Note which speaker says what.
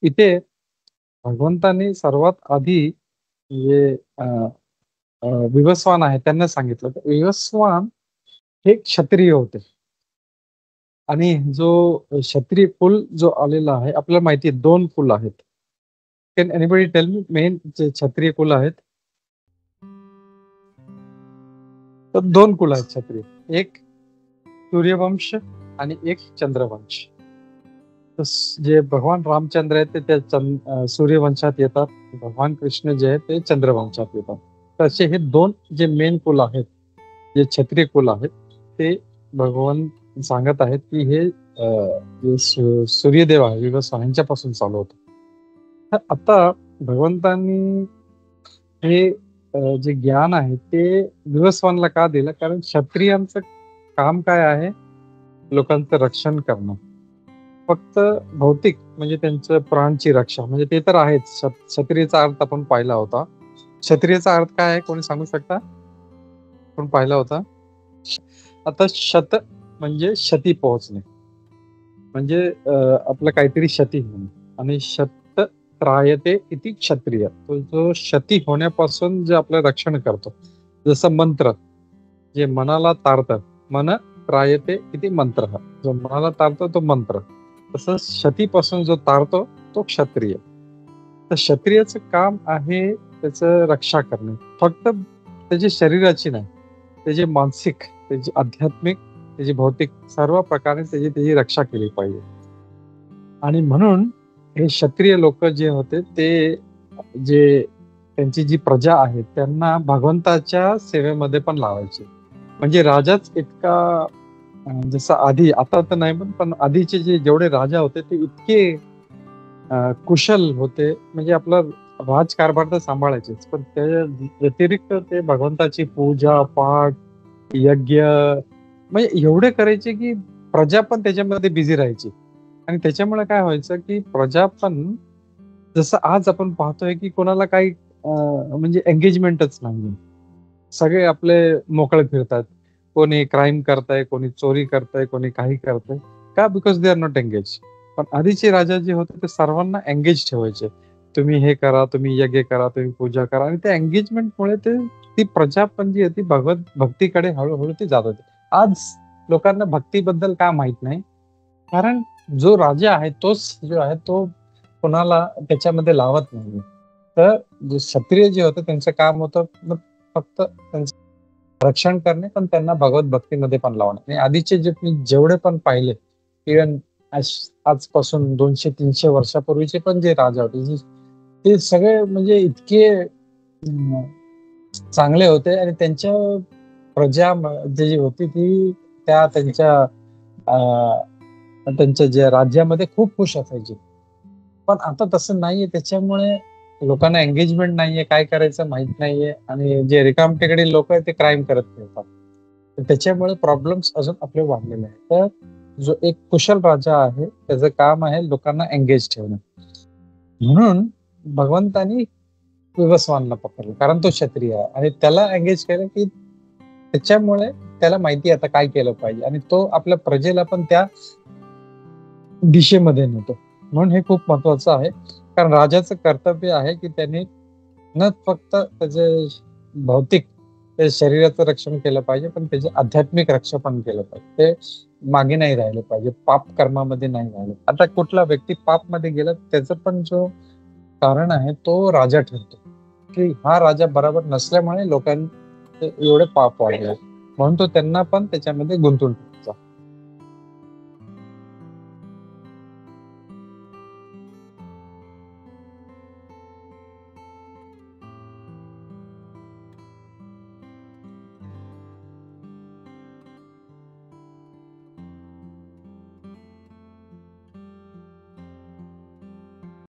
Speaker 1: इथे भगवंतांनी सर्वात आधी जे विवस्वान आहे त्यांना सांगितलं. तर विवस्वान हे क्षत्रिय होते आणि जो क्षत्रिय कुल जो आलेला आहे, आपल्याला माहिती आहे 2 कुल आहेत. Can anybody tell me main जे क्षत्रिय कुल आहेत? तर 2 कुल आहेत क्षत्रिय. एक सूर्यवंश आणि एक चंद्रवंश. तर जे भगवान रामचंद्र आहेत ते त्या सूर्यवंशात येतात. भगवान कृष्ण जे आहेत ते चंद्रवंशात येतात. तर असे हे 2 जे मेन कुल आहेत, जे क्षत्रिय कुल आहेत, ते भगवान सांगत आहेत की हे जे सूर्यदेव आहे विवस्वान यांच्यापासून चालू होतं. तर आता भगवंतांनी हे जे ज्ञान आहे ते विवस्वानला का दिलं? कारण क्षत्रियांचं काम काय आहे? लोकांचं रक्षण करणं. फक्त भौतिक म्हणजे त्यांचं प्राणची रक्षा म्हणजे ते तर आहेच. क्षत्रियचा अर्थ आपण पाहिला होता. क्षत्रियचा अर्थ काय आहे? कोणी सांगू शकता? कोण पाहिला होता? आता शत म्हणजे क्षती पोहोचणे. म्हणजे आपलं काहीतरी क्षती होणे आणि शत त्रायते इति क्षत्रिय. तो जो क्षती होण्यापासून जे आपलं रक्षण करतो. जसं मंत्र जे मनाला तारतं. मन त्रायते इति मंत्रः. जो मनाला तारतो तो मंत्र. तसंच क्षतीपासून जो तारतो तो क्षत्रिय. तर क्षत्रियाचं काम आहे त्याचं रक्षा करणे. फक्त त्याची शरीराची नाही, त्याची मानसिक, त्याची आध्यात्मिक, त्याची भौतिक सर्व प्रकारे त्याची रक्षा केली पाहिजे. आणि म्हणून हे क्षत्रिय लोक जे होते ते जे त्यांची जी प्रजा आहे त्यांना भगवंताच्या सेवेमध्ये पण लावायचे. म्हणजे राजाच इतका जसं आधी आता तर नाही पण आधीचे जेवढे राजा होते ते इतके कुशल होते म्हणजे आपला राजकारभार तर सांभाळायचेच पण त्या व्यतिरिक्त ते भगवंताची पूजा पाठ यज्ञ म्हणजे एवढे करायचे की प्रजा पण त्याच्यामध्ये बिझी राहायची आणि त्याच्यामुळे काय व्हायचं की प्रजा पण जसं आज आपण पाहतोय की कोणाला काही म्हणजे एंगेजमेंटच नाही. सगळे आपले मोकळे फिरतात. कोणी क्राईम करताय, कोणी चोरी करताय, कोणी काही करतंय. का? Because they are not engage. पण आधीचे राजा जे होते ते सर्वांना एंगेज ठेवायचे. तुम्ही हे करा, तुम्ही यज्ञ करा, तुम्ही पूजा करा आणि त्या एंगेजमेंटमुळे ती प्रजा पण जी होती भक्तीकडे हळू-हळू ती जात होती. आज लोकांना भक्तीबद्दल का माहित नाही. कारण जो राजा आहे तोच जो आहे तो कोणाला त्याच्यामध्ये लावत नाही. तर जे क्षत्रिय जे होते त्यांचं काम होतं फक्त त्यांचं रक्षण करणे पण त्यांना भगवत भक्तीमध्ये पण लावणे. आणि आधीचे जे मी जेवढे पण पाहिले इव्हन आजपासून 200-300 वर्षापूर्वीचे पण जे राजा होते ते सगळे म्हणजे इतके चांगले होते आणि त्यांच्या प्रजा जी होती ती त्या त्यांच्या ज्या राज्यामध्ये खूप खुश असायची. पण आता तसं नाहीये त्याच्यामुळे लोकांना एंगेजमेंट नाहीये, काय करायचं माहित नाहीये आणि जे रिकामटेकडे लोक आहेत ते क्राईम करत फिरतात. तर त्याच्यामुळे प्रॉब्लेम्स अजून आपले वाढलेले आहेत. तर जो एक कुशल राजा आहे त्याचं काम आहे लोकांना एंगेज ठेवणं. म्हणून भगवंतानी विवस्वानला पकडलं कारण तो क्षत्रिय आहे आणि त्याला एंगेज केलं की त्याच्यामुळे त्याला माहिती आता काय केलं पाहिजे आणि तो आपल्या प्रजेला पण त्या दिशेमध्ये नेतो. म्हणून हे खूप महत्वाचं आहे. कारण राजाचं कर्तव्य आहे की त्यांनी न फक्त त्याचे भौतिक त्या शरीराचं रक्षण केलं पाहिजे, पण त्याचे आध्यात्मिक रक्षण पण केलं पाहिजे. ते मागे नाही राहिले पाहिजे. पाप कर्मामध्ये नाही राहिले. आता कुठला व्यक्ती पापमध्ये गेला त्याचं पण जो कारण आहे तो राजा ठरतो, की हा राजा बरोबर नसल्यामुळे लोकांचे एवढे पाप वाढले. म्हणून तो त्यांना पण त्याच्यामध्ये गुंतवून